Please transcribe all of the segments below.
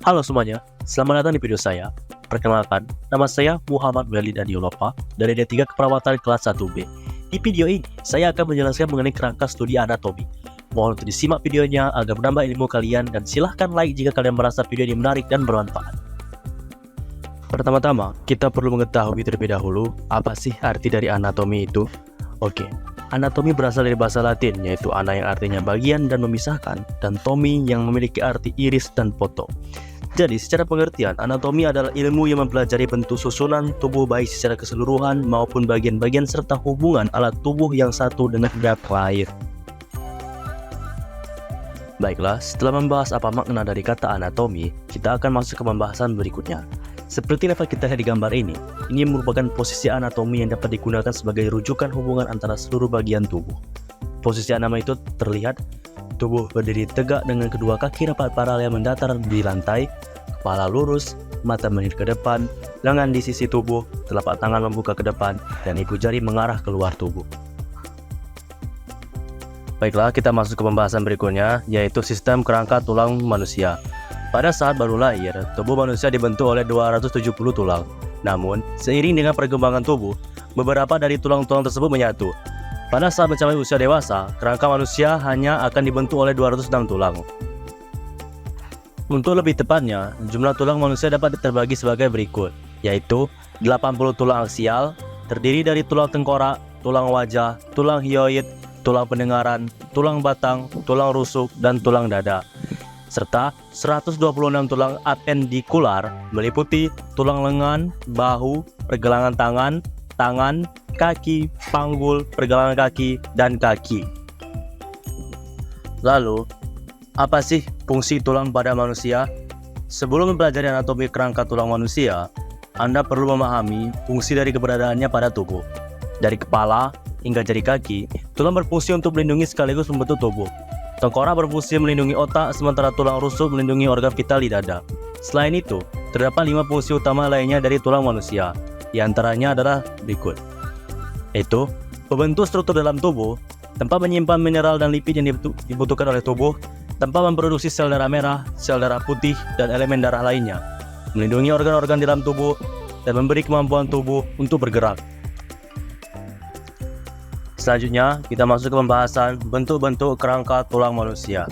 Halo semuanya, selamat datang di video saya. Perkenalkan, nama saya Muhammad Walid Adiolopa dari D3 Keperawatan kelas 1B. Di video ini, saya akan menjelaskan mengenai kerangka studi anatomi. Mohon untuk disimak videonya agar menambah ilmu kalian dan silahkan like jika kalian merasa video ini menarik dan bermanfaat. Pertama-tama, kita perlu mengetahui terlebih dahulu apa sih arti dari anatomi itu. Oke, anatomi berasal dari bahasa Latin yaitu ana yang artinya bagian dan memisahkan, dan tomi yang memiliki arti iris dan foto. Jadi, secara pengertian, anatomi adalah ilmu yang mempelajari bentuk susunan tubuh baik secara keseluruhan maupun bagian-bagian serta hubungan alat tubuh yang satu dengan yang lain. Baiklah, setelah membahas apa makna dari kata anatomi, kita akan masuk ke pembahasan berikutnya. Seperti dapat kita lihat di gambar ini merupakan posisi anatomi yang dapat digunakan sebagai rujukan hubungan antara seluruh bagian tubuh. Posisi anatomi itu terlihat tubuh berdiri tegak dengan kedua kaki rapat paralel mendatar di lantai, kepala lurus, mata menir ke depan, lengan di sisi tubuh, telapak tangan membuka ke depan, dan ibu jari mengarah keluar tubuh. Baiklah, kita masuk ke pembahasan berikutnya, yaitu sistem kerangka tulang manusia. Pada saat baru lahir, tubuh manusia dibentuk oleh 270 tulang. Namun, seiring dengan perkembangan tubuh, beberapa dari tulang-tulang tersebut menyatu. Pada saat mencapai usia dewasa, kerangka manusia hanya akan dibentuk oleh 206 tulang. Untuk lebih tepatnya, jumlah tulang manusia dapat terbagi sebagai berikut, yaitu 80 tulang aksial, terdiri dari tulang tengkorak, tulang wajah, tulang hyoid, tulang pendengaran, tulang batang, tulang rusuk, dan tulang dada, serta 126 tulang apendikular meliputi tulang lengan, bahu, pergelangan tangan, kaki, panggul, pergelangan kaki, dan kaki. Lalu, apa sih fungsi tulang pada manusia? Sebelum mempelajari anatomi kerangka tulang manusia, Anda perlu memahami fungsi dari keberadaannya pada tubuh. Dari kepala hingga jari kaki, tulang berfungsi untuk melindungi sekaligus membentuk tubuh. Tengkorak berfungsi melindungi otak, sementara tulang rusuk melindungi organ vital di dada. Selain itu, terdapat 5 fungsi utama lainnya dari tulang manusia. Di antaranya adalah berikut, yaitu pembentuk struktur dalam tubuh, tempat menyimpan mineral dan lipid yang dibutuhkan oleh tubuh, tempat memproduksi sel darah merah, sel darah putih, dan elemen darah lainnya, melindungi organ-organ dalam tubuh, dan memberi kemampuan tubuh untuk bergerak. Selanjutnya, kita masuk ke pembahasan bentuk-bentuk kerangka tulang manusia.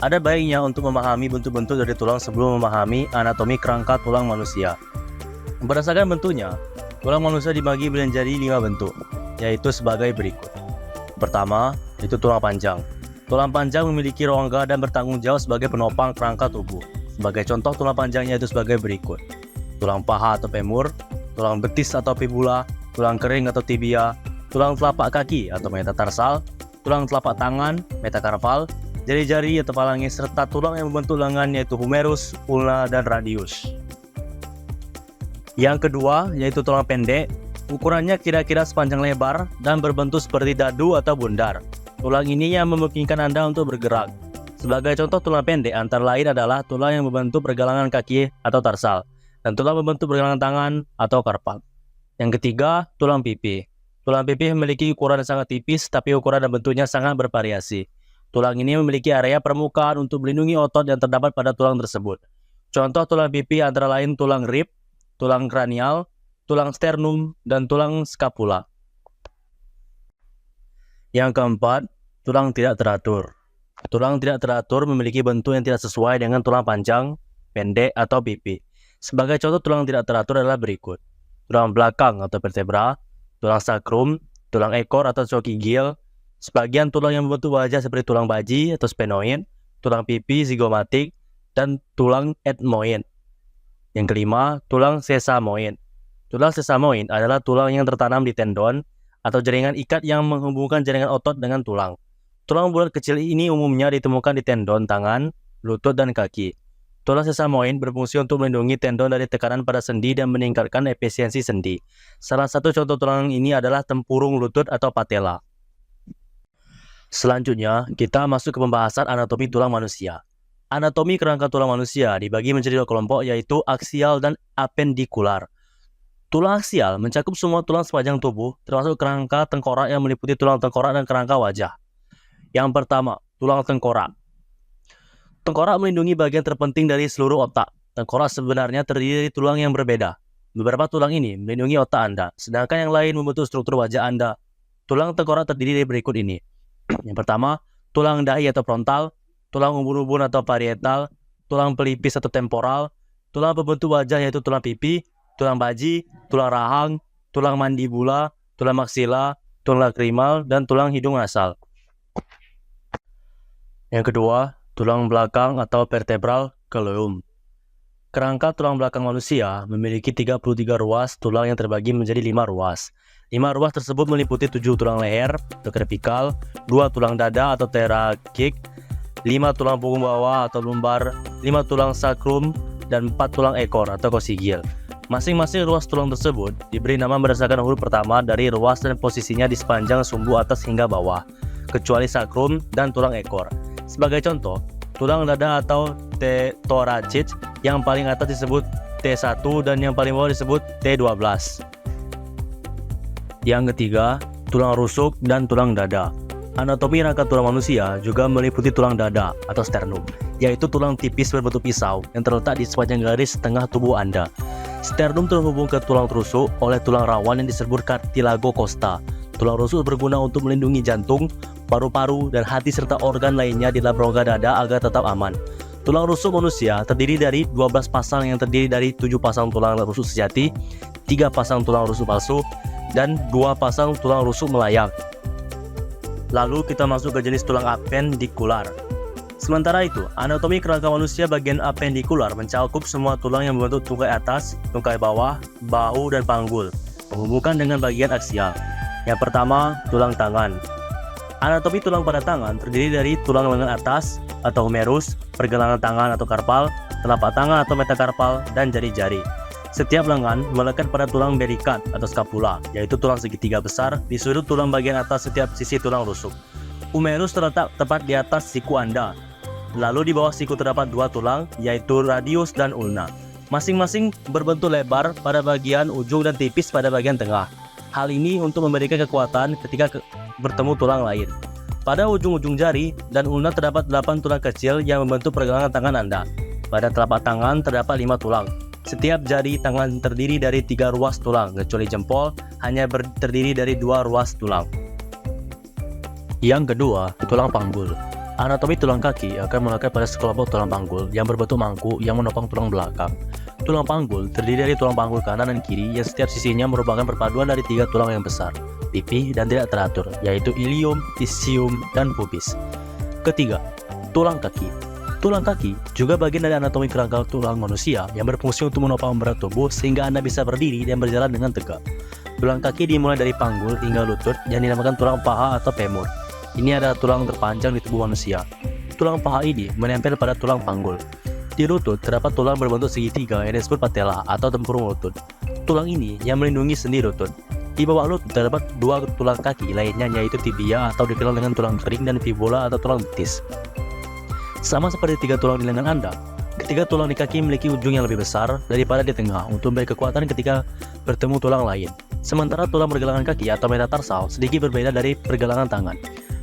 Ada baiknya untuk memahami bentuk-bentuk dari tulang sebelum memahami anatomi kerangka tulang manusia. Berdasarkan bentuknya, tulang manusia dibagi menjadi 5 bentuk, yaitu sebagai berikut. Pertama, itu tulang panjang. Tulang panjang memiliki rongga dan bertanggung jawab sebagai penopang kerangka tubuh. Sebagai contoh tulang panjangnya itu sebagai berikut: tulang paha atau femur, tulang betis atau fibula, tulang kering atau tibia, tulang telapak kaki atau metatarsal, tulang telapak tangan, metakarpal, jari-jari atau falange, serta tulang yang membentuk lengan yaitu humerus, ulna, dan radius. Yang kedua, yaitu tulang pendek. Ukurannya kira-kira sepanjang lebar dan berbentuk seperti dadu atau bundar. Tulang ini yang memungkinkan Anda untuk bergerak. Sebagai contoh tulang pendek antara lain adalah tulang yang membentuk pergelangan kaki atau tarsal, dan tulang membentuk pergelangan tangan atau karpal. Yang ketiga, tulang pipi. Tulang pipi memiliki ukuran yang sangat tipis, tapi ukuran dan bentuknya sangat bervariasi. Tulang ini memiliki area permukaan untuk melindungi otot yang terdapat pada tulang tersebut. Contoh tulang pipi antara lain tulang rib, tulang kranial, tulang sternum, dan tulang skapula. Yang keempat, tulang tidak teratur. Tulang tidak teratur memiliki bentuk yang tidak sesuai dengan tulang panjang, pendek, atau pipi. Sebagai contoh tulang tidak teratur adalah berikut: tulang belakang atau vertebra, tulang sakrum, tulang ekor atau coki gil, sebagian tulang yang membentuk wajah seperti tulang baji atau sphenoid, tulang pipi zigomatik, dan tulang ethmoid. Yang kelima, tulang sesamoid. Tulang sesamoid adalah tulang yang tertanam di tendon atau jaringan ikat yang menghubungkan jaringan otot dengan tulang. Tulang bulat kecil ini umumnya ditemukan di tendon tangan, lutut, dan kaki. Tulang sesamoid berfungsi untuk melindungi tendon dari tekanan pada sendi dan meningkatkan efisiensi sendi. Salah satu contoh tulang ini adalah tempurung lutut atau patella. Selanjutnya, kita masuk ke pembahasan anatomi tulang manusia. Anatomi kerangka tulang manusia dibagi menjadi 2 kelompok, yaitu aksial dan apendikular. Tulang aksial mencakup semua tulang sepanjang tubuh, termasuk kerangka tengkorak yang meliputi tulang tengkorak dan kerangka wajah. Yang pertama, tulang tengkorak. Tengkorak melindungi bagian terpenting dari seluruh otak. Tengkorak sebenarnya terdiri dari tulang yang berbeda. Beberapa tulang ini melindungi otak Anda, sedangkan yang lain membentuk struktur wajah Anda. Tulang tengkorak terdiri dari berikut ini. Yang pertama, tulang dahi atau frontal, tulang ubun-ubun atau parietal, tulang pelipis atau temporal, tulang pembentuk wajah yaitu tulang pipi, tulang baji, tulang rahang, tulang mandibula, tulang maksila, tulang lakrimal, dan tulang hidung nasal. Yang kedua, tulang belakang atau vertebral column. Kerangka tulang belakang manusia memiliki 33 ruas tulang yang terbagi menjadi 5 ruas. 5 ruas tersebut meliputi 7 tulang leher atau cervical, 2 tulang dada atau thoracic, 5 tulang punggung bawah atau lumbar, 5 tulang sacrum, dan 4 tulang ekor atau coccygeal. Masing-masing ruas tulang tersebut diberi nama berdasarkan huruf pertama dari ruas dan posisinya di sepanjang sumbu atas hingga bawah, kecuali sacrum dan tulang ekor. Sebagai contoh, tulang dada atau thoracic yang paling atas disebut T1 dan yang paling bawah disebut T12. Yang ketiga, tulang rusuk dan tulang dada. Anatomi rangka tulang manusia juga meliputi tulang dada atau sternum, yaitu tulang tipis berbentuk pisau yang terletak di sepanjang garis tengah tubuh Anda. Sternum terhubung ke tulang rusuk oleh tulang rawan yang disebut cartilago costa. Tulang rusuk berguna untuk melindungi jantung, paru-paru, dan hati serta organ lainnya di dalam rongga dada agar tetap aman. Tulang rusuk manusia terdiri dari 12 pasang yang terdiri dari 7 pasang tulang rusuk sejati, 3 pasang tulang rusuk palsu, dan 2 pasang tulang rusuk melayang. Lalu kita masuk ke jenis tulang apendikular. Sementara itu, anatomi kerangka manusia bagian apendikular mencakup semua tulang yang membentuk tungkai atas, tungkai bawah, bahu, dan panggul, menghubungkan dengan bagian aksial. Yang pertama, tulang tangan. Anatomi tulang pada tangan terdiri dari tulang lengan atas atau humerus, pergelangan tangan atau karpal, telapak tangan atau metakarpal, dan jari-jari. Setiap lengan melekat pada tulang berikat atau scapula, yaitu tulang segitiga besar di sudut tulang bagian atas setiap sisi tulang rusuk. Humerus terletak tepat di atas siku Anda. Lalu di bawah siku terdapat 2 tulang, yaitu radius dan ulna. Masing-masing berbentuk lebar pada bagian ujung dan tipis pada bagian tengah. Hal ini untuk memberikan kekuatan ketika bertemu tulang lain. Pada ujung-ujung jari dan ulna terdapat 8 tulang kecil yang membentuk pergelangan tangan Anda. Pada telapak tangan terdapat 5 tulang. Setiap jari tangan terdiri dari 3 ruas tulang, kecuali jempol hanya terdiri dari 2 ruas tulang. Yang kedua, tulang panggul. Anatomi tulang kaki akan melekat pada sekelompok tulang panggul yang berbentuk mangkuk yang menopang tulang belakang. Tulang panggul terdiri dari tulang panggul kanan dan kiri yang setiap sisinya merupakan perpaduan dari 3 tulang yang besar, pipih, dan tidak teratur, yaitu ilium, ischium, dan pubis. Ketiga, tulang kaki. Tulang kaki juga bagian dari anatomi kerangka tulang manusia yang berfungsi untuk menopang berat tubuh sehingga Anda bisa berdiri dan berjalan dengan tegak. Tulang kaki dimulai dari panggul hingga lutut yang dinamakan tulang paha atau femur. Ini adalah tulang terpanjang di tubuh manusia. Tulang paha ini menempel pada tulang panggul. Di lutut terdapat tulang berbentuk segitiga yang disebut patella atau tempurung lutut. Tulang ini yang melindungi sendi lutut. Di bawah lutut terdapat 2 tulang kaki lainnya, yaitu tibia atau dikenal dengan tulang kering dan fibula atau tulang betis. Sama seperti 3 tulang di lengan Anda, ketiga tulang di kaki memiliki ujung yang lebih besar daripada di tengah untuk memberi kekuatan ketika bertemu tulang lain. Sementara tulang pergelangan kaki atau metatarsal sedikit berbeda dari pergelangan tangan.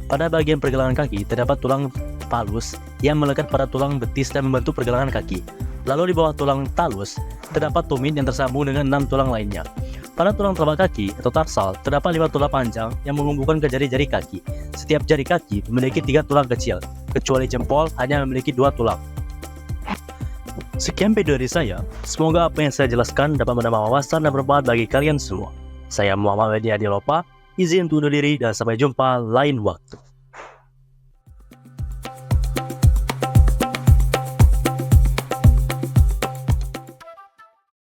Pada bagian pergelangan kaki terdapat tulang talus yang melekat pada tulang betis dan membentuk pergelangan kaki. Lalu di bawah tulang talus terdapat tumit yang tersambung dengan 6 tulang lainnya. Pada tulang telapak kaki atau tarsal terdapat 5 tulang panjang yang menghubungkan ke jari-jari kaki. Setiap jari kaki memiliki 3 tulang kecil, kecuali jempol hanya memiliki 2 tulang. Sekian video dari saya. Semoga apa yang saya jelaskan dapat menambah wawasan dan bermanfaat bagi kalian semua. Saya Muhammad Wadi Adilopa, izin undur diri dan sampai jumpa lain waktu.